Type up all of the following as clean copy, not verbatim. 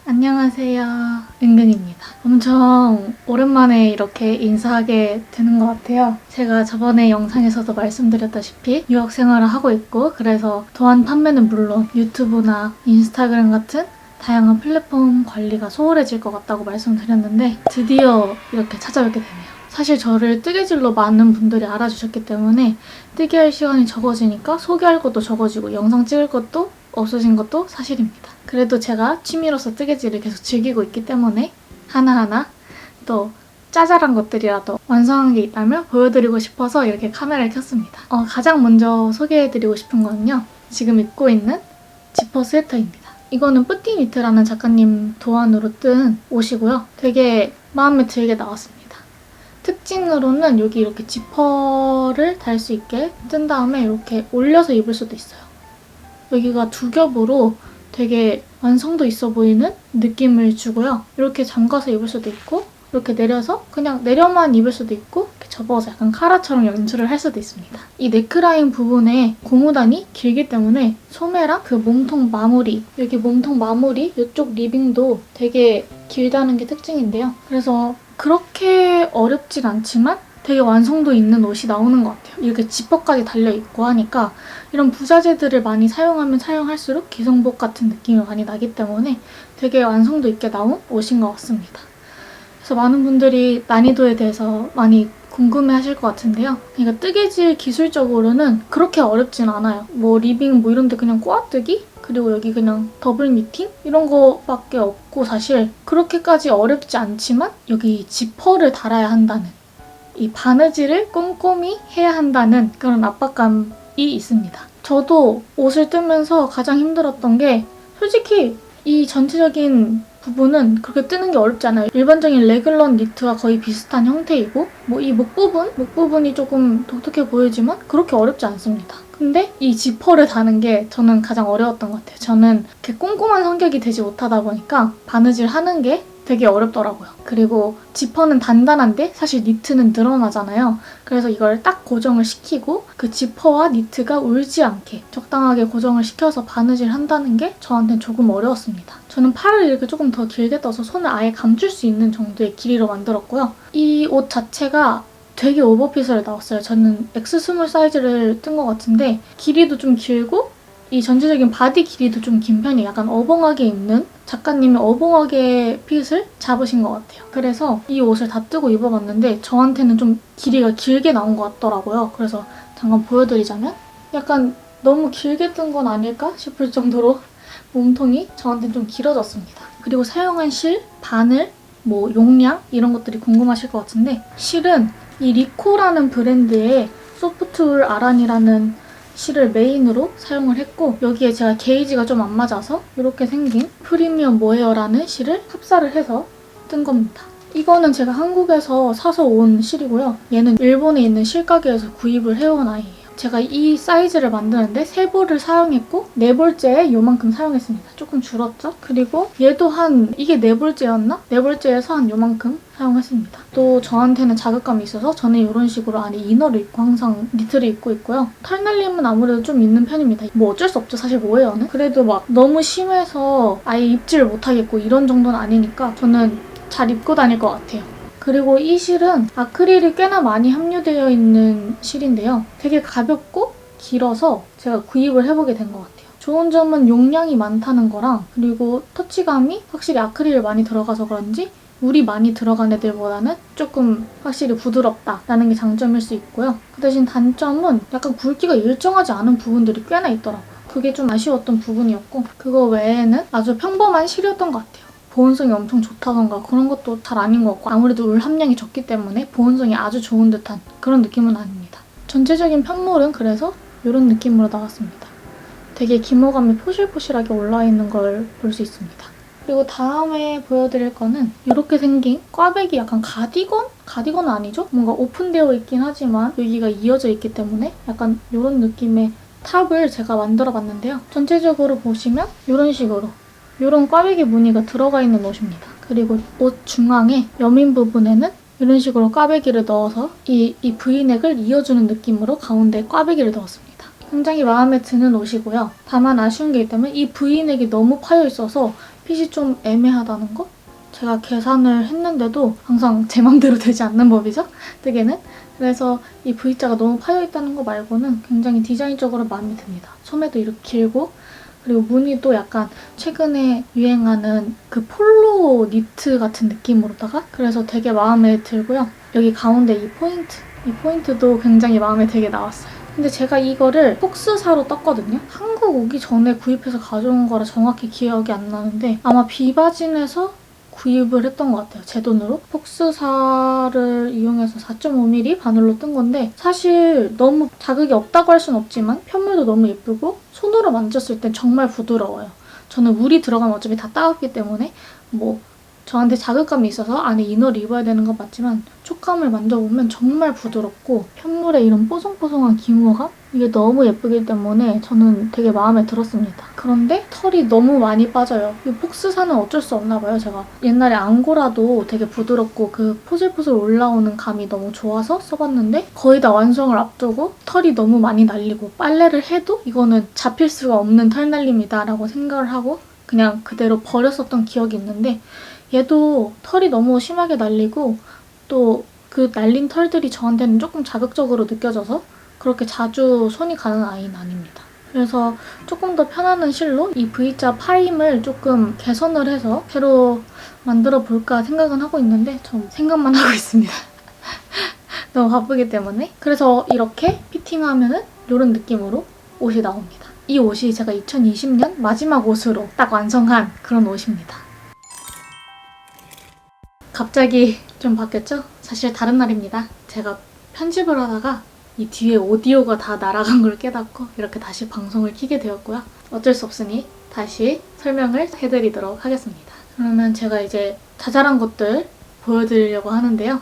안녕하세요. 은근입니다. 엄청 오랜만에 이렇게 인사하게 되는 것 같아요. 제가 저번에 영상에서도 말씀드렸다시피 유학 생활을 하고 있고, 그래서 도안 판매는 물론 유튜브나 인스타그램 같은 다양한 플랫폼 관리가 소홀해질 것 같다고 말씀드렸는데 드디어 이렇게 찾아뵙게 되네요. 사실 저를 뜨개질로 많은 분들이 알아주셨기 때문에 뜨개할 시간이 적어지니까 소개할 것도 적어지고 영상 찍을 것도 없어진 것도 사실입니다. 그래도 제가 취미로서 뜨개질을 계속 즐기고 있기 때문에 하나하나 또 짜잘한 것들이라도 완성한 게 있다면 보여드리고 싶어서 이렇게 카메라를 켰습니다. 가장 먼저 소개해드리고 싶은 거는요, 지금 입고 있는 지퍼 스웨터입니다. 이거는 뿌띠니트라는 작가님 도안으로 뜬 옷이고요. 되게 마음에 들게 나왔습니다. 특징으로는 여기 이렇게 지퍼를 달 수 있게 뜬 다음에 이렇게 올려서 입을 수도 있어요. 여기가 두 겹으로 되게 완성도 있어 보이는 느낌을 주고요. 이렇게 잠가서 입을 수도 있고, 이렇게 내려서 그냥 내려만 입을 수도 있고, 이렇게 접어서 약간 카라처럼 연출을 할 수도 있습니다. 이 넥라인 부분에 고무단이 길기 때문에 소매랑 그 몸통 마무리, 여기 몸통 마무리 이쪽 리빙도 되게 길다는 게 특징인데요. 그래서 그렇게 어렵진 않지만 되게 완성도 있는 옷이 나오는 것 같아요. 이렇게 지퍼까지 달려있고 하니까 이런 부자재들을 많이 사용하면 사용할수록 기성복 같은 느낌이 많이 나기 때문에 되게 완성도 있게 나온 옷인 것 같습니다. 그래서 많은 분들이 난이도에 대해서 많이 궁금해하실 것 같은데요. 그러니까 뜨개질 기술적으로는 그렇게 어렵진 않아요. 뭐 리빙 뭐 이런 데 그냥 꼬아뜨기? 그리고 여기 그냥 더블 미팅? 이런 거밖에 없고, 사실 그렇게까지 어렵지 않지만 여기 지퍼를 달아야 한다는, 이 바느질을 꼼꼼히 해야 한다는 그런 압박감이 있습니다. 저도 옷을 뜨면서 가장 힘들었던 게, 솔직히 이 전체적인 부분은 그렇게 뜨는 게 어렵지 않아요. 일반적인 레귤런 니트와 거의 비슷한 형태이고, 뭐 이 목 부분이 조금 독특해 보이지만 그렇게 어렵지 않습니다. 근데 이 지퍼를 다는 게 저는 가장 어려웠던 것 같아요. 저는 이렇게 꼼꼼한 성격이 되지 못하다 보니까 바느질 하는 게 되게 어렵더라고요. 그리고 지퍼는 단단한데 사실 니트는 늘어나잖아요. 그래서 이걸 딱 고정을 시키고 그 지퍼와 니트가 울지 않게 적당하게 고정을 시켜서 바느질 한다는 게 저한테는 조금 어려웠습니다. 저는 팔을 이렇게 조금 더 길게 떠서 손을 아예 감출 수 있는 정도의 길이로 만들었고요. 이 옷 자체가 되게 오버핏으로 나왔어요. 저는 X 스몰 사이즈를 뜬 것 같은데 길이도 좀 길고 이 전체적인 바디 길이도 좀 긴 편이, 약간 어벙하게 입는, 작가님이 어벙하게 핏을 잡으신 것 같아요. 그래서 이 옷을 다 뜨고 입어봤는데 저한테는 좀 길이가 길게 나온 것 같더라고요. 그래서 잠깐 보여드리자면 약간 너무 길게 뜬 건 아닐까 싶을 정도로 몸통이 저한테는 좀 길어졌습니다. 그리고 사용한 실, 바늘, 뭐 용량 이런 것들이 궁금하실 것 같은데, 실은 이 리코라는 브랜드의 소프트울 아란이라는 실을 메인으로 사용을 했고, 여기에 제가 게이지가 좀 안 맞아서 이렇게 생긴 프리미엄 모헤어라는 실을 합사를 해서 뜬 겁니다. 이거는 제가 한국에서 사서 온 실이고요. 얘는 일본에 있는 실가게에서 구입을 해온 아이예요. 제가 이 사이즈를 만드는데 3볼을 사용했고 4볼째에 요만큼 사용했습니다. 조금 줄었죠? 그리고 얘도 이게 4볼째였나? 4볼째에서 한 요만큼 사용했습니다. 또 저한테는 자극감이 있어서 저는 이런 식으로 안에 이너를 입고 항상 니트를 입고 있고요. 털날림은 아무래도 좀 있는 편입니다. 뭐 어쩔 수 없죠, 사실 뭐예요는. 그래도 막 너무 심해서 아예 입지를 못하겠고 이런 정도는 아니니까 저는 잘 입고 다닐 것 같아요. 그리고 이 실은 아크릴이 꽤나 많이 함유되어 있는 실인데요. 되게 가볍고 길어서 제가 구입을 해보게 된 것 같아요. 좋은 점은 용량이 많다는 거랑, 그리고 터치감이 확실히 아크릴이 많이 들어가서 그런지 물이 많이 들어간 애들보다는 조금 확실히 부드럽다라는 게 장점일 수 있고요. 그 대신 단점은 약간 굵기가 일정하지 않은 부분들이 꽤나 있더라고요. 그게 좀 아쉬웠던 부분이었고, 그거 외에는 아주 평범한 실이었던 것 같아요. 보온성이 엄청 좋다던가 그런 것도 잘 아닌 것 같고, 아무래도 울 함량이 적기 때문에 보온성이 아주 좋은 듯한 그런 느낌은 아닙니다. 전체적인 편물은 그래서 이런 느낌으로 나왔습니다. 되게 기모감이 포실포실하게 올라있는 걸 볼 수 있습니다. 그리고 다음에 보여드릴 거는 이렇게 생긴 꽈배기, 약간 가디건? 가디건은 아니죠? 뭔가 오픈되어 있긴 하지만 여기가 이어져 있기 때문에 약간 이런 느낌의 탑을 제가 만들어 봤는데요. 전체적으로 보시면 이런 식으로 이런 꽈배기 무늬가 들어가 있는 옷입니다. 그리고 옷 중앙에 여민 부분에는 이런 식으로 꽈배기를 넣어서 이 V넥을 이어주는 느낌으로 가운데 꽈배기를 넣었습니다. 굉장히 마음에 드는 옷이고요. 다만 아쉬운 게 있다면 이 V넥이 너무 파여 있어서 핏이 좀 애매하다는 거? 제가 계산을 했는데도 항상 제 맘대로 되지 않는 법이죠? 뜨개는. 그래서 이 V자가 너무 파여있다는 거 말고는 굉장히 디자인적으로 마음에 듭니다. 소매도 이렇게 길고 그리고 무늬도 약간 최근에 유행하는 그 폴로 니트 같은 느낌으로다가 그래서 되게 마음에 들고요. 여기 가운데 이 포인트도 굉장히 마음에 들게 나왔어요. 근데 제가 이거를 폭스사로 떴거든요. 한국 오기 전에 구입해서 가져온 거라 정확히 기억이 안 나는데 아마 비바진에서 구입을 했던 것 같아요. 제 돈으로. 폭스사를 이용해서 4.5mm 바늘로 뜬 건데 사실 너무 자극이 없다고 할 순 없지만 편물도 너무 예쁘고 손으로 만졌을 땐 정말 부드러워요. 저는 물이 들어가면 어차피 다 따갑기 때문에 뭐 저한테 자극감이 있어서 안에 이너를 입어야 되는 건 맞지만 촉감을 만져보면 정말 부드럽고 편물의 이런 뽀송뽀송한 기모감? 이게 너무 예쁘기 때문에 저는 되게 마음에 들었습니다. 그런데 털이 너무 많이 빠져요. 이 폭스사는 어쩔 수 없나 봐요, 제가. 옛날에 앙고라도 되게 부드럽고 그 포슬포슬 올라오는 감이 너무 좋아서 써봤는데 거의 다 완성을 앞두고 털이 너무 많이 날리고 빨래를 해도 이거는 잡힐 수가 없는 털날림이다 라고 생각을 하고 그냥 그대로 버렸었던 기억이 있는데 얘도 털이 너무 심하게 날리고 또 그 날린 털들이 저한테는 조금 자극적으로 느껴져서 그렇게 자주 손이 가는 아이는 아닙니다. 그래서 조금 더 편안한 실로 이 V자 파임을 조금 개선을 해서 새로 만들어 볼까 생각은 하고 있는데 좀 생각만 하고 있습니다. 너무 바쁘기 때문에. 그래서 이렇게 피팅하면은 이런 느낌으로 옷이 나옵니다. 이 옷이 제가 2020년 마지막 옷으로 딱 완성한 그런 옷입니다. 갑자기 좀 바뀌었죠? 사실 다른 날입니다. 제가 편집을 하다가 이 뒤에 오디오가 다 날아간 걸 깨닫고 이렇게 다시 방송을 켜게 되었고요. 어쩔 수 없으니 다시 설명을 해드리도록 하겠습니다. 그러면 제가 이제 자잘한 것들 보여드리려고 하는데요.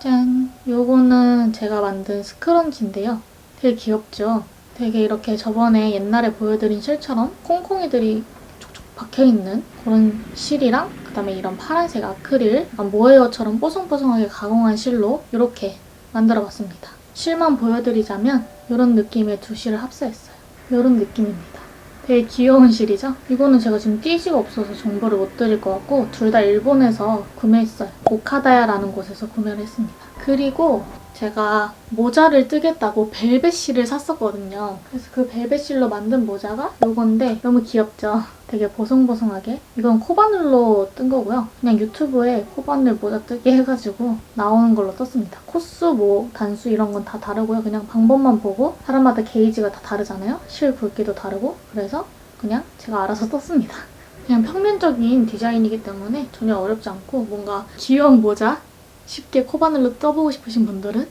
짠! 요거는 제가 만든 스크런치인데요. 되게 귀엽죠? 되게 이렇게 저번에 옛날에 보여드린 실처럼 콩콩이들이 촉촉 박혀있는 그런 실이랑 그다음에 이런 파란색 아크릴 약간 모헤어처럼 뽀송뽀송하게 가공한 실로 이렇게 만들어봤습니다. 실만 보여드리자면 이런 느낌의 두 실을 합사했어요. 이런 느낌입니다. 되게 귀여운 실이죠? 이거는 제가 지금 띠지가 없어서 정보를 못 드릴 것 같고 둘 다 일본에서 구매했어요. 오카다야라는 곳에서 구매를 했습니다. 그리고 제가 모자를 뜨겠다고 벨벳 실을 샀었거든요. 그래서 그 벨벳 실로 만든 모자가 이건데 너무 귀엽죠? 되게 보송보송하게. 이건 코바늘로 뜬 거고요. 그냥 유튜브에 코바늘 모자 뜨기 해가지고 나오는 걸로 떴습니다. 코수, 뭐 단수 이런 건 다 다르고요. 그냥 방법만 보고 사람마다 게이지가 다 다르잖아요. 실 굵기도 다르고. 그래서 그냥 제가 알아서 떴습니다. 그냥 평면적인 디자인이기 때문에 전혀 어렵지 않고 뭔가 귀여운 모자 쉽게 코바늘로 떠보고 싶으신 분들은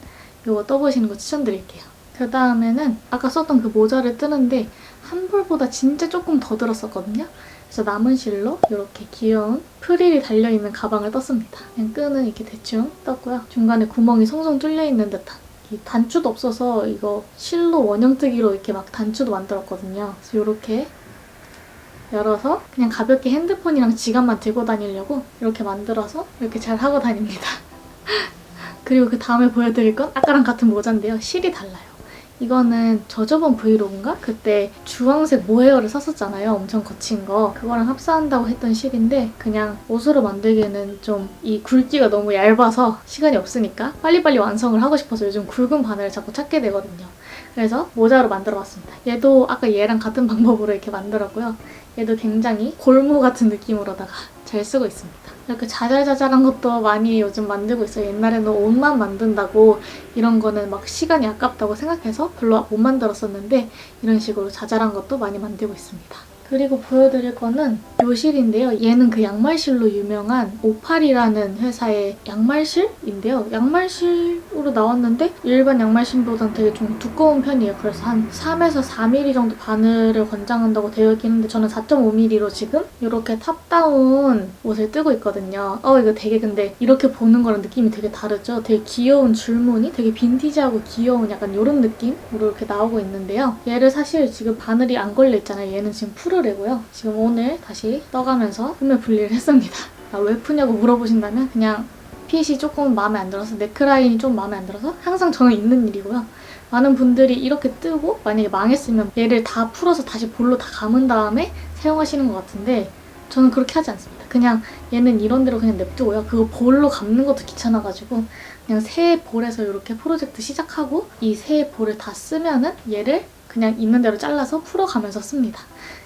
이거 떠보시는 거 추천드릴게요. 그 다음에는 아까 썼던 그 모자를 뜨는데 한 볼보다 진짜 조금 더 들었었거든요. 그래서 남은 실로 이렇게 귀여운 프릴이 달려있는 가방을 떴습니다. 그냥 끈은 이렇게 대충 떴고요. 중간에 구멍이 송송 뚫려있는 듯한 이 단추도 없어서 이거 실로 원형뜨기로 이렇게 막 단추도 만들었거든요. 그래서 이렇게 열어서 그냥 가볍게 핸드폰이랑 지갑만 들고 다니려고 이렇게 만들어서 이렇게 잘 하고 다닙니다. 그리고 그 다음에 보여드릴 건 아까랑 같은 모자인데요. 실이 달라요. 이거는 저번 브이로그인가? 그때 주황색 모헤어를 샀었잖아요. 엄청 거친 거. 그거랑 합사한다고 했던 실인데 그냥 옷으로 만들기에는 좀 이 굵기가 너무 얇아서 시간이 없으니까 빨리빨리 완성을 하고 싶어서 요즘 굵은 바늘을 자꾸 찾게 되거든요. 그래서 모자로 만들어봤습니다. 얘도 아까 얘랑 같은 방법으로 이렇게 만들었고요. 얘도 굉장히 골무 같은 느낌으로다가 잘 쓰고 있습니다. 이렇게 자잘자잘한 것도 많이 요즘 만들고 있어요. 옛날에는 옷만 만든다고 이런 거는 막 시간이 아깝다고 생각해서 별로 못 만들었었는데 이런 식으로 자잘한 것도 많이 만들고 있습니다. 그리고 보여드릴 거는 요 실인데요. 얘는 그 양말실로 유명한 오팔이라는 회사의 양말실인데요. 양말실로 나왔는데 일반 양말실보다는 되게 좀 두꺼운 편이에요. 그래서 한 3에서 4mm 정도 바늘을 권장한다고 되어 있긴 한데 저는 4.5mm로 지금 이렇게 탑다운 옷을 뜨고 있거든요. 이거 되게 근데 이렇게 보는 거랑 느낌이 되게 다르죠? 되게 귀여운 줄무늬? 되게 빈티지하고 귀여운 약간 이런 느낌으로 이렇게 나오고 있는데요. 얘를 사실 지금 바늘이 안 걸려 있잖아요. 얘는 지금 푸르래고요. 지금 오늘 다시 떠가면서 흠에 분리를 했습니다. 왜 푸냐고 물어보신다면 그냥 핏이 조금 마음에 안 들어서 네크라인이 좀 마음에 안 들어서 항상 저는 있는 일이고요. 많은 분들이 이렇게 뜨고 만약에 망했으면 얘를 다 풀어서 다시 볼로 다 감은 다음에 사용하시는 것 같은데 저는 그렇게 하지 않습니다. 그냥 얘는 이런 대로 그냥 냅두고요. 그거 볼로 감는 것도 귀찮아가지고 그냥 새 볼에서 이렇게 프로젝트 시작하고 이 새 볼을 다 쓰면은 얘를 그냥 있는 대로 잘라서 풀어가면서 씁니다.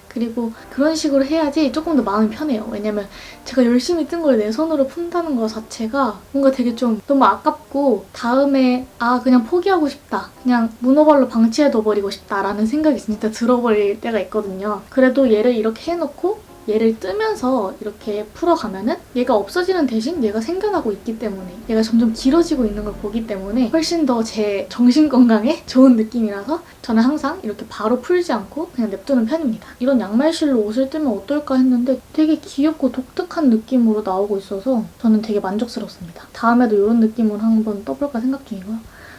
그리고 그런 식으로 해야지 조금 더 마음이 편해요. 왜냐면 제가 열심히 뜬 걸 내 손으로 푼다는 거 자체가 뭔가 되게 좀 너무 아깝고 다음에 그냥 포기하고 싶다. 그냥 문어발로 방치해둬버리고 싶다라는 생각이 진짜 들어버릴 때가 있거든요. 그래도 얘를 이렇게 해놓고 얘를 뜨면서 이렇게 풀어가면은 얘가 없어지는 대신 얘가 생겨나고 있기 때문에 얘가 점점 길어지고 있는 걸 보기 때문에 훨씬 더 제 정신 건강에 좋은 느낌이라서 저는 항상 이렇게 바로 풀지 않고 그냥 냅두는 편입니다. 이런 양말실로 옷을 뜨면 어떨까 했는데 되게 귀엽고 독특한 느낌으로 나오고 있어서 저는 되게 만족스럽습니다. 다음에도 이런 느낌으로 한번 떠볼까 생각 중이고요.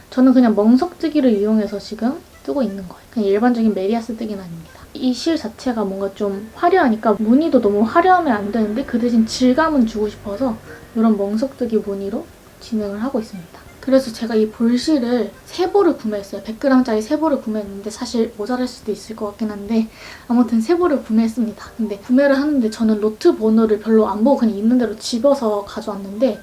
저는 그냥 멍석뜨기를 이용해서 지금 뜨고 있는 거예요. 그냥 일반적인 메리아스 뜨기는 아닙니다. 이 실 자체가 뭔가 좀 화려하니까 무늬도 너무 화려하면 안 되는데 그 대신 질감은 주고 싶어서 이런 멍석뜨기 무늬로 진행을 하고 있습니다. 그래서 제가 이 볼실을 3볼을 구매했어요. 100g짜리 3볼을 구매했는데 사실 모자랄 수도 있을 것 같긴 한데 아무튼 3볼을 구매했습니다. 근데 구매를 하는데 저는 로트 번호를 별로 안 보고 그냥 있는 대로 집어서 가져왔는데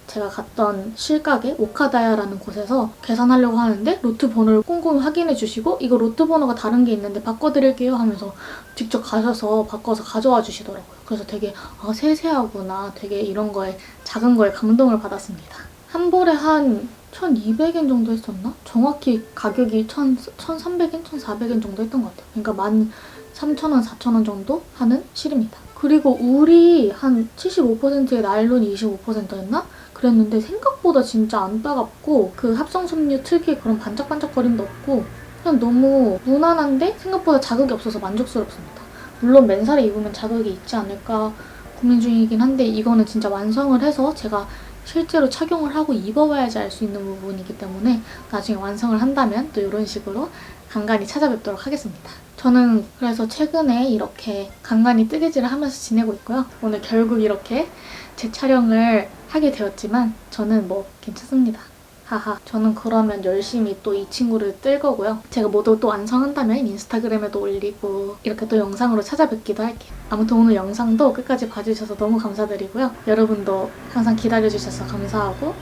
제가 갔던 실가게 오카다야라는 곳에서 계산하려고 하는데 로트 번호를 꼼꼼히 확인해 주시고 이거 로트 번호가 다른 게 있는데 바꿔드릴게요 하면서 직접 가셔서 바꿔서 가져와 주시더라고요. 그래서 되게 세세하구나. 되게 이런 거에 작은 거에 감동을 받았습니다. 한 볼에 한 1200엔 정도 했었나? 정확히 가격이 1300엔? 1400엔 정도 했던 것 같아요. 그러니까 13,000원, 4,000원 정도 하는 실입니다. 그리고 울이 한 75%에 나일론이 25%였나? 그랬는데 생각보다 진짜 안 따갑고 그 합성섬유 특유의 그런 반짝반짝거림도 없고 그냥 너무 무난한데 생각보다 자극이 없어서 만족스럽습니다. 물론 맨살에 입으면 자극이 있지 않을까 고민 중이긴 한데 이거는 진짜 완성을 해서 제가 실제로 착용을 하고 입어봐야지 알 수 있는 부분이기 때문에 나중에 완성을 한다면 또 이런 식으로 간간히 찾아뵙도록 하겠습니다. 저는 그래서 최근에 이렇게 간간히 뜨개질을 하면서 지내고 있고요. 오늘 결국 이렇게 재촬영을 하게 되었지만 저는 뭐 괜찮습니다. 하하. 저는 그러면 열심히 또 이 친구를 뜰 거고요. 제가 모두 또 완성한다면 인스타그램에도 올리고 이렇게 또 영상으로 찾아뵙기도 할게요. 아무튼 오늘 영상도 끝까지 봐주셔서 너무 감사드리고요. 여러분도 항상 기다려주셔서 감사하고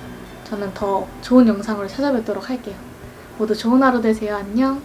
저는 더 좋은 영상으로 찾아뵙도록 할게요. 모두 좋은 하루 되세요. 안녕.